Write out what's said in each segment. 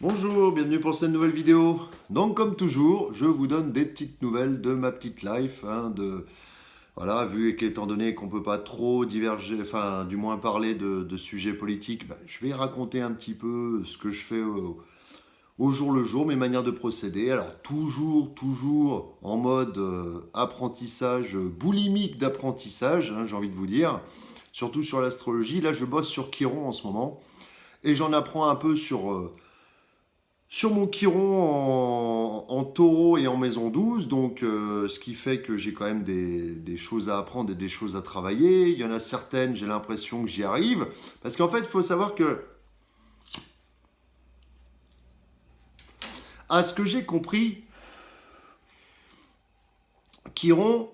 Bonjour, bienvenue pour cette nouvelle vidéo. Donc comme toujours, je vous donne des petites nouvelles de ma petite life, voilà, vu qu'étant donné qu'on peut pas trop diverger, enfin du moins parler de sujets politiques, je vais raconter un petit peu ce que je fais au jour le jour, mes manières de procéder. Alors toujours en mode apprentissage, boulimique d'apprentissage, j'ai envie de vous dire, surtout sur l'astrologie. Là, je bosse sur Chiron en ce moment et j'en apprends un peu sur mon Chiron en taureau et en maison 12, donc ce qui fait que j'ai quand même des choses à apprendre et des choses à travailler. Il y en a certaines, j'ai l'impression que j'y arrive. Parce qu'en fait, il faut savoir que, à ce que j'ai compris, Chiron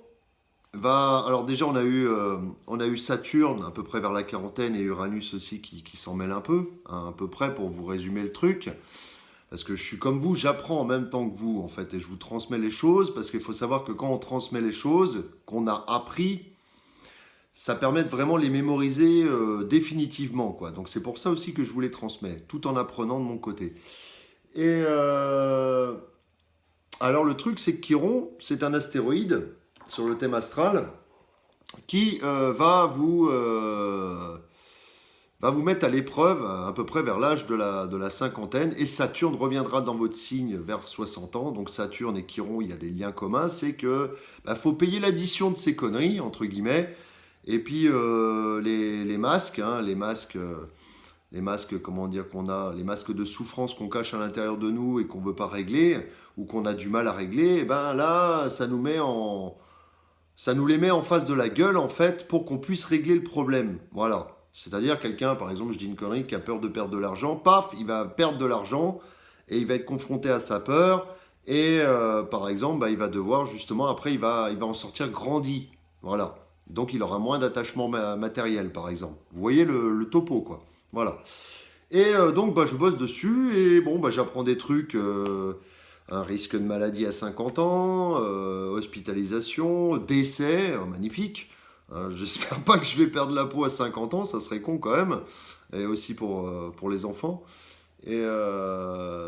va... Alors déjà, on a eu Saturne à peu près vers la quarantaine et Uranus aussi qui s'en mêle un peu, hein, à peu près pour vous résumer le truc. Parce que je suis comme vous, j'apprends en même temps que vous, en fait, et je vous transmets les choses, parce qu'il faut savoir que quand on transmet les choses qu'on a appris, ça permet de vraiment les mémoriser définitivement, quoi. Donc c'est pour ça aussi que je vous les transmets, tout en apprenant de mon côté. Et alors le truc, c'est que Chiron, c'est un astéroïde sur le thème astral qui va vous mettre à l'épreuve à peu près vers l'âge de la cinquantaine, et Saturne reviendra dans votre signe vers 60 ans. Donc Saturne et Chiron, il y a des liens communs, c'est que faut payer l'addition de ces conneries, entre guillemets, et puis les masques, les masques, comment dire, qu'on a, les masques de souffrance qu'on cache à l'intérieur de nous et qu'on ne veut pas régler, ou qu'on a du mal à régler, et ben là, ça nous les met en face de la gueule, en fait, pour qu'on puisse régler le problème. Voilà. C'est-à-dire quelqu'un, par exemple, je dis une connerie, qui a peur de perdre de l'argent, paf, il va perdre de l'argent et il va être confronté à sa peur. Et par exemple, il va devoir justement, après, il va en sortir grandi. Voilà. Donc il aura moins d'attachement matériel, par exemple. Vous voyez le topo, quoi. Voilà. Et donc, je bosse dessus et bon, j'apprends des trucs. Un risque de maladie à 50 ans, hospitalisation, décès, magnifique. J'espère pas que je vais perdre la peau à 50 ans, ça serait con quand même. Et aussi pour les enfants. Et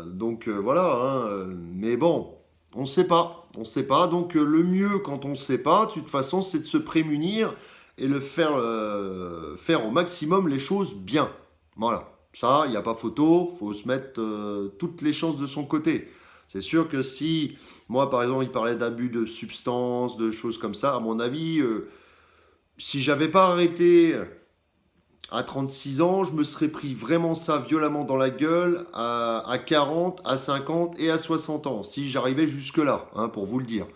donc voilà, mais bon, on ne sait pas. On ne sait pas. Donc le mieux quand on ne sait pas, de toute façon, c'est de se prémunir et faire au maximum les choses bien. Voilà. Ça, il n'y a pas photo, faut se mettre toutes les chances de son côté. C'est sûr que si, moi par exemple, il parlait d'abus de substances, de choses comme ça, à mon avis, si j'avais pas arrêté à 36 ans, je me serais pris vraiment ça violemment dans la gueule à 40, à 50 et à 60 ans, si j'arrivais jusque-là, pour vous le dire.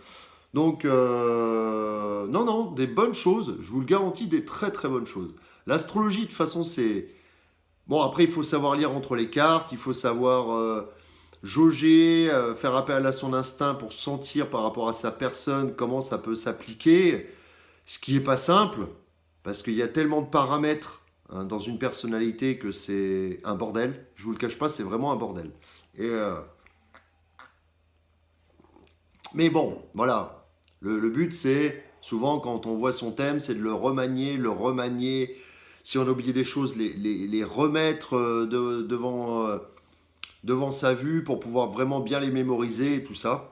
Donc, non, des bonnes choses, je vous le garantis, des très très bonnes choses. L'astrologie, de toute façon, c'est... Bon, après, il faut savoir lire entre les cartes, il faut savoir jauger, faire appel à son instinct pour sentir par rapport à sa personne comment ça peut s'appliquer, ce qui n'est pas simple, parce qu'il y a tellement de paramètres dans une personnalité que c'est un bordel. Je vous le cache pas, c'est vraiment un bordel. Et, mais bon, voilà. Le but, c'est souvent quand on voit son thème, c'est de le remanier. Si on a oublié des choses, les remettre devant sa vue pour pouvoir vraiment bien les mémoriser et tout ça.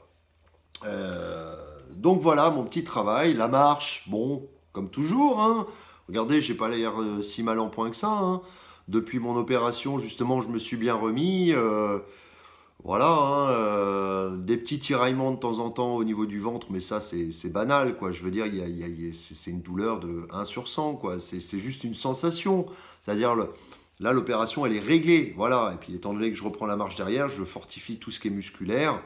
Donc voilà mon petit travail, la marche, bon, comme toujours, Regardez, j'ai pas l'air si mal en point que ça, Depuis mon opération, justement, je me suis bien remis. Voilà, des petits tiraillements de temps en temps au niveau du ventre, mais ça, c'est banal, quoi. Je veux dire, c'est une douleur de 1 sur 100, quoi. C'est juste une sensation. C'est-à-dire, là, l'opération, elle est réglée, voilà. Et puis, étant donné que je reprends la marche derrière, je fortifie tout ce qui est musculaire.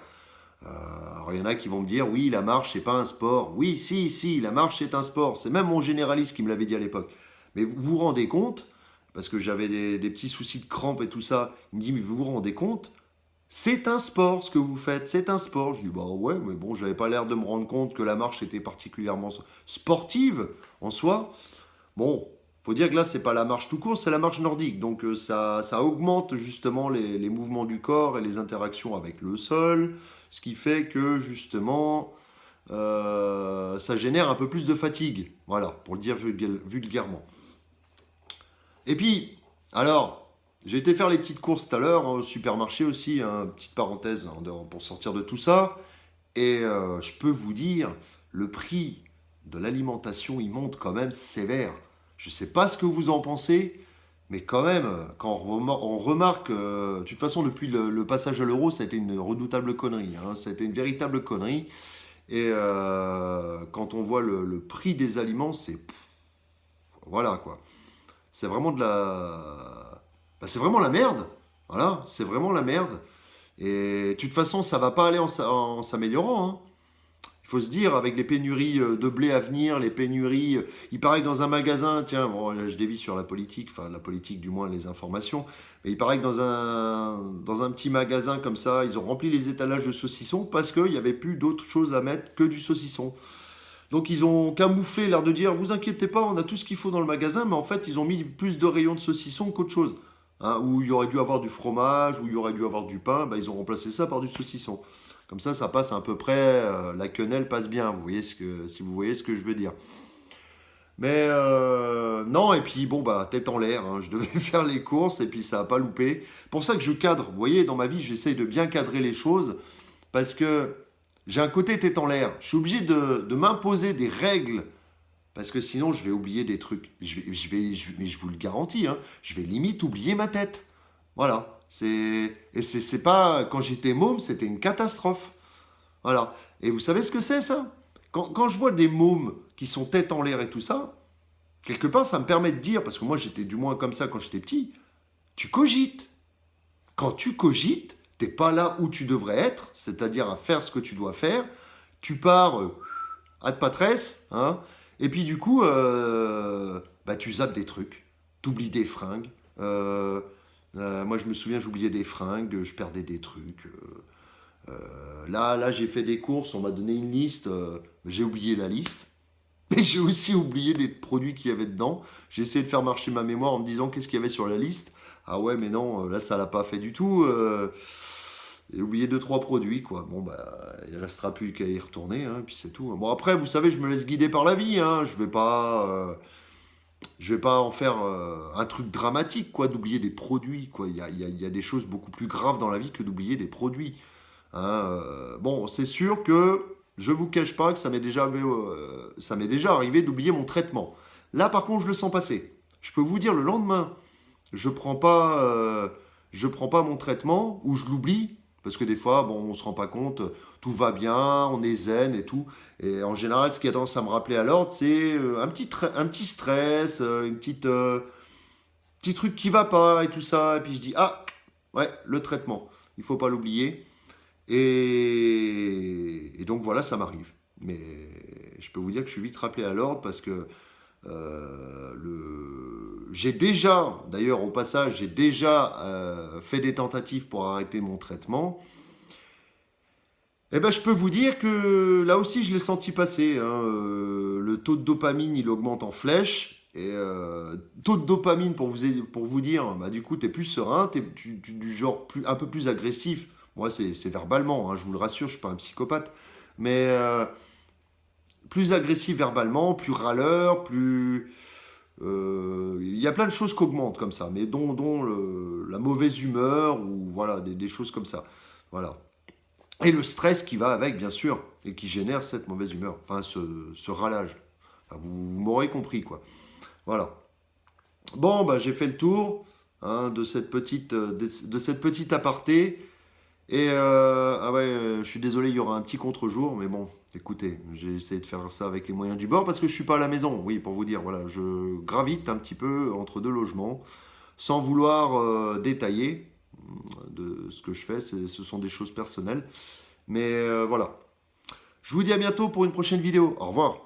Alors il y en a qui vont me dire, oui, la marche, c'est pas un sport. Oui, si, la marche, c'est un sport. C'est même mon généraliste qui me l'avait dit à l'époque. Mais vous vous rendez compte, parce que j'avais des petits soucis de crampes et tout ça, il me dit, mais vous vous rendez compte, c'est un sport ce que vous faites, c'est un sport. Je dis, bah ouais, mais bon, j'avais pas l'air de me rendre compte que la marche était particulièrement sportive en soi. Bon, faut dire que là, c'est pas la marche tout court, c'est la marche nordique. Donc ça augmente justement les mouvements du corps et les interactions avec le sol, ce qui fait que justement, ça génère un peu plus de fatigue. Voilà, pour le dire vulgairement. Et puis, alors, J'ai été faire les petites courses tout à l'heure, hein, au supermarché aussi, hein, petite parenthèse pour sortir de tout ça. Et je peux vous dire, le prix de l'alimentation, il monte quand même sévère. Je ne sais pas ce que vous en pensez, mais quand même, quand on remarque, de toute façon, depuis le passage à l'euro, ça a été une redoutable connerie, hein, ça a été une véritable connerie. Et quand on voit le prix des aliments, voilà quoi. C'est vraiment de la... Bah, c'est vraiment la merde. Voilà, c'est vraiment la merde. Et de toute façon, ça va pas aller en s'améliorant, hein. Il faut se dire, avec les pénuries de blé à venir, les pénuries... Il paraît que dans un magasin, tiens, bon, là, je dévie sur la politique, enfin la politique du moins les informations, mais il paraît que dans un petit magasin comme ça, ils ont rempli les étalages de saucissons parce qu'il n'y avait plus d'autre chose à mettre que du saucisson. Donc ils ont camouflé l'air de dire, vous inquiétez pas, on a tout ce qu'il faut dans le magasin, mais en fait ils ont mis plus de rayons de saucisson qu'autre chose. Hein, où il y aurait dû avoir du fromage, où il y aurait dû avoir du pain, bah, ils ont remplacé ça par du saucisson. Comme ça passe à peu près, la quenelle passe bien, vous voyez si vous voyez ce que je veux dire. Mais non, et puis bon, bah tête en l'air, hein, je devais faire les courses et puis ça n'a pas loupé. Pour ça que je cadre, vous voyez, dans ma vie, j'essaye de bien cadrer les choses parce que j'ai un côté tête en l'air. Je suis obligé de m'imposer des règles parce que sinon je vais oublier des trucs. Mais je vous le garantis, hein, je vais limite oublier ma tête. Voilà. C'est pas. Quand j'étais môme, c'était une catastrophe. Voilà. Et vous savez ce que c'est ça? Quand je vois des mômes qui sont tête en l'air et tout ça, quelque part ça me permet de dire, parce que moi j'étais du moins comme ça quand j'étais petit, tu cogites. Quand tu cogites, t'es pas là où tu devrais être, c'est-à-dire à faire ce que tu dois faire. Tu pars à de patresse, hein, et puis du coup, bah, tu zappes des trucs, t'oublies des fringues. Moi, je me souviens, j'oubliais des fringues, je perdais des trucs. Là, j'ai fait des courses, on m'a donné une liste, j'ai oublié la liste. Mais j'ai aussi oublié des produits qu'il y avait dedans. J'ai essayé de faire marcher ma mémoire en me disant qu'est-ce qu'il y avait sur la liste. Ah ouais, mais non, là, ça l'a pas fait du tout. J'ai oublié deux, trois produits, quoi. Bon, bah, il restera plus qu'à y retourner, hein, puis c'est tout. Bon, après, vous savez, je me laisse guider par la vie, hein. Je vais pas en faire un truc dramatique, quoi, d'oublier des produits, quoi. Il y a des choses beaucoup plus graves dans la vie que d'oublier des produits. Hein, bon, c'est sûr que je vous cache pas que ça m'est déjà arrivé d'oublier mon traitement. Là, par contre, je le sens passer. Je peux vous dire, le lendemain, je prends pas, je prends pas mon traitement ou je l'oublie. Parce que des fois, bon, on se rend pas compte, tout va bien, on est zen et tout. Et en général, ce qui a tendance à me rappeler à l'ordre, c'est un petit stress, petit truc qui va pas et tout ça. Et puis je dis, ah, ouais, le traitement, il faut pas l'oublier. Et donc voilà, ça m'arrive. Mais je peux vous dire que je suis vite rappelé à l'ordre parce que j'ai déjà, d'ailleurs au passage, j'ai déjà fait des tentatives pour arrêter mon traitement. Eh ben, je peux vous dire que là aussi, je l'ai senti passer, hein. Le taux de dopamine, il augmente en flèche. Et taux de dopamine, pour vous dire, bah, du coup, tu es plus serein, du genre un peu plus agressif. Moi, c'est verbalement, hein, je vous le rassure, je ne suis pas un psychopathe. Mais plus agressif verbalement, plus râleur, plus... Il y a plein de choses qui augmentent comme ça, mais dont la mauvaise humeur, ou voilà, des choses comme ça. Voilà. Et le stress qui va avec, bien sûr, et qui génère cette mauvaise humeur, enfin ce râlage. Enfin, vous m'aurez compris, quoi. Voilà. Bon, bah, j'ai fait le tour, hein, de cette petite aparté. Et ah ouais, je suis désolé, il y aura un petit contre-jour, mais bon, écoutez, j'ai essayé de faire ça avec les moyens du bord parce que je suis pas à la maison. Oui, pour vous dire, voilà, je gravite un petit peu entre deux logements, sans vouloir détailler de ce que je fais. Ce sont des choses personnelles, mais voilà. Je vous dis à bientôt pour une prochaine vidéo. Au revoir.